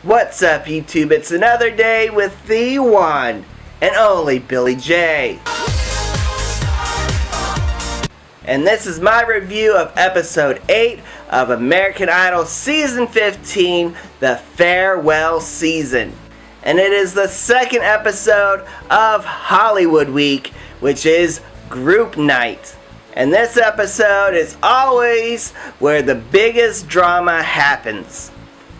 What's up, YouTube? It's another day with the one and only Billy J. And this is my review of episode 8 of American Idol Season 15, the farewell season. And it is the second episode of Hollywood Week, which is group night. And this episode is always where the biggest drama happens.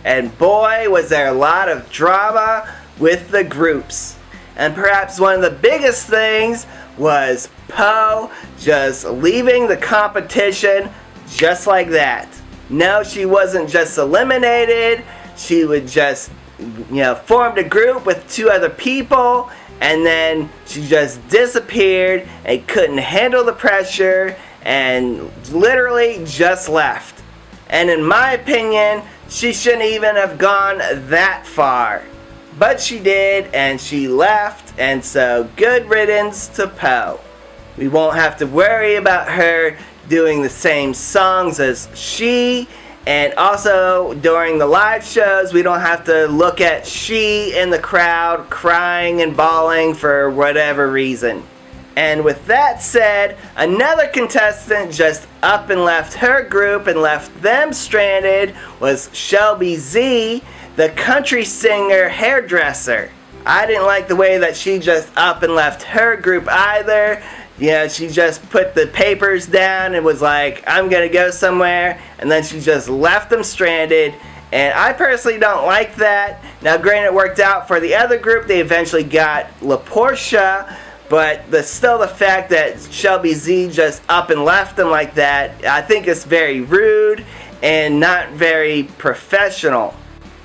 And boy, was there a lot of drama with the groups. And perhaps one of the biggest things was Poe just leaving the competition just like that. No, she wasn't just eliminated. She would just, formed a group with 2 other people, and then she just disappeared and couldn't handle the pressure and literally just left. And in my opinion, she shouldn't even have gone that far. But she did, and she left, and so good riddance to Poe. We won't have to worry about her doing the same songs as she, and also during the live shows, we don't have to look at she in the crowd crying and bawling for whatever reason. And with that said, another contestant just up and left her group and left them stranded was Shelby Z, the country singer hairdresser. I didn't like the way that she just up and left her group either. She just put the papers down and was like, I'm gonna go somewhere, and then she just left them stranded. And I personally don't like that. Now granted, it worked out for the other group. They eventually got LaPortia. But still the fact that Shelby Z just up and left them like that, I think is very rude and not very professional.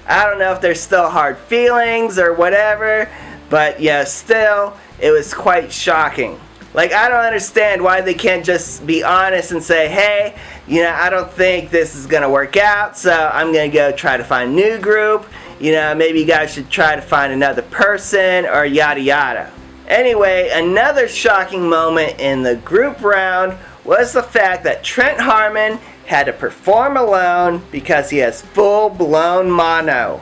I don't know if there's still hard feelings or whatever, but yeah, still, it was quite shocking. Like, I don't understand why they can't just be honest and say, hey, I don't think this is going to work out, so I'm going to go try to find a new group. Maybe you guys should try to find another person or yada yada. Anyway, another shocking moment in the group round was the fact that Trent Harmon had to perform alone because he has full-blown mono.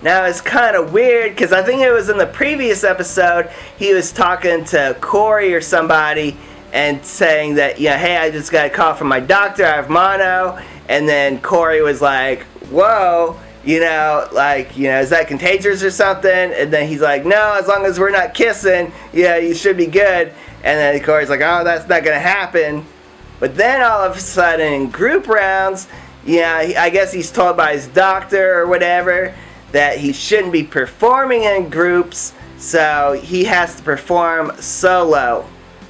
Now it's kind of weird because I think it was in the previous episode he was talking to Corey or somebody and saying that, hey, I just got a call from my doctor, I have mono. And then Corey was like, whoa. Is that contagious or something? And then he's like, no, as long as we're not kissing, you should be good. And then Corey's like, oh, that's not going to happen. But then all of a sudden in group rounds, I guess he's told by his doctor or whatever that he shouldn't be performing in groups, so he has to perform solo.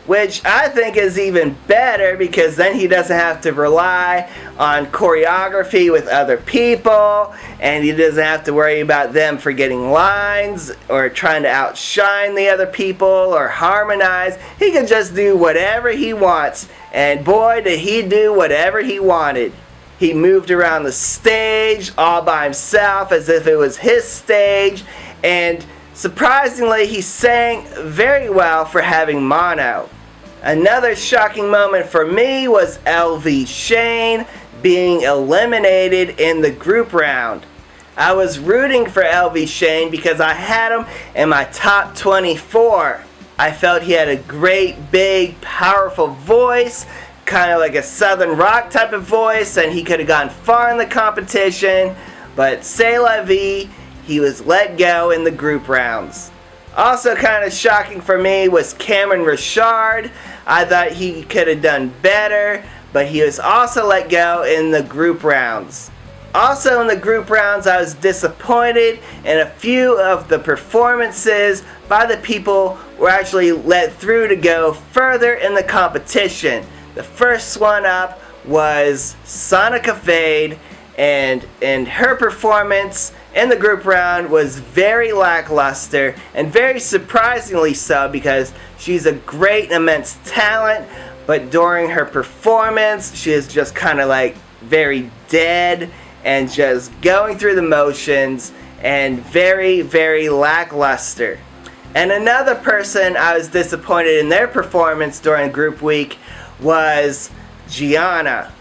Which I think is even better because then he doesn't have to rely on choreography with other people, and he doesn't have to worry about them forgetting lines or trying to outshine the other people or harmonize. He can just do whatever he wants, and boy did he do whatever he wanted. He moved around the stage all by himself as if it was his stage, and surprisingly he sang very well for having mono. Another shocking moment for me was LV Shane being eliminated in the group round. I was rooting for LV Shane because I had him in my top 24. I felt he had a great, big, powerful voice, kind of like a southern rock type of voice, and he could have gone far in the competition, but c'est la vie, he was let go in the group rounds. Also kind of shocking for me was Cameron Richard. I thought he could have done better, but he was also let go in the group rounds. Also in the group rounds, I was disappointed in a few of the performances by the people who were actually let through to go further in the competition. The first one up was Sonica Fade, and her performance in the group round was very lackluster, and very surprisingly so because she's a great, immense talent, but during her performance she is just kind of like very dead and just going through the motions and very, very lackluster. And another person I was disappointed in their performance during group week was Gianna.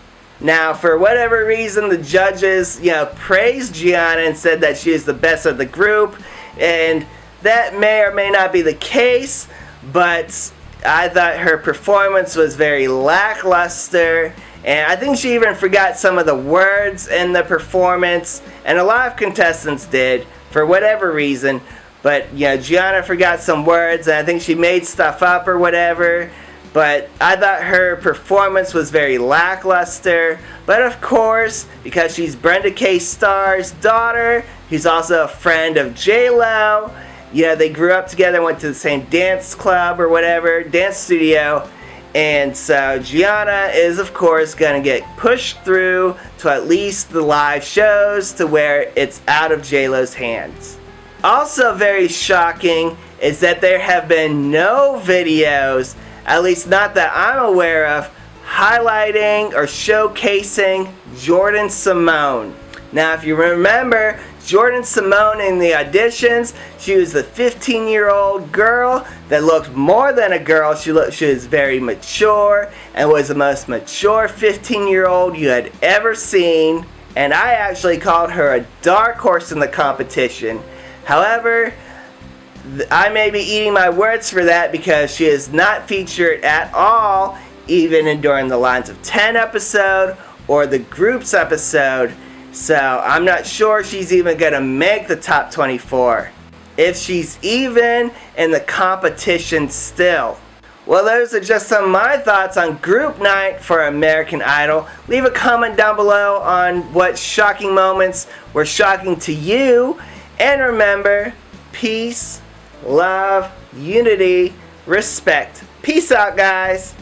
Now, for whatever reason, the judges, praised Gianna and said that she is the best of the group, and that may or may not be the case, but I thought her performance was very lackluster, and I think she even forgot some of the words in the performance, and a lot of contestants did, for whatever reason. But, Gianna forgot some words, and I think she made stuff up or whatever. But I thought her performance was very lackluster. But of course, because she's Brenda K. Starr's daughter, who's also a friend of J-Lo, they grew up together, went to the same dance club or whatever, dance studio. And so Gianna is, of course, going to get pushed through to at least the live shows to where it's out of J-Lo's hands. Also very shocking is that there have been no videos, at least not that I'm aware of, highlighting or showcasing Jordan Simone. Now, if you remember, Jordan Simone in the auditions, she was the 15-year-old girl that looked more than a girl. She was very mature and was the most mature 15-year-old you had ever seen. And I actually called her a dark horse in the competition. However, I may be eating my words for that because she is not featured at all, even during the Lines of 10 episode or the Groups episode. So I'm not sure she's even going to make the top 24, if she's even in the competition still. Well, those are just some of my thoughts on Group Night for American Idol. Leave a comment down below on what shocking moments were shocking to you. And remember, peace, love, unity, respect. Peace out, guys.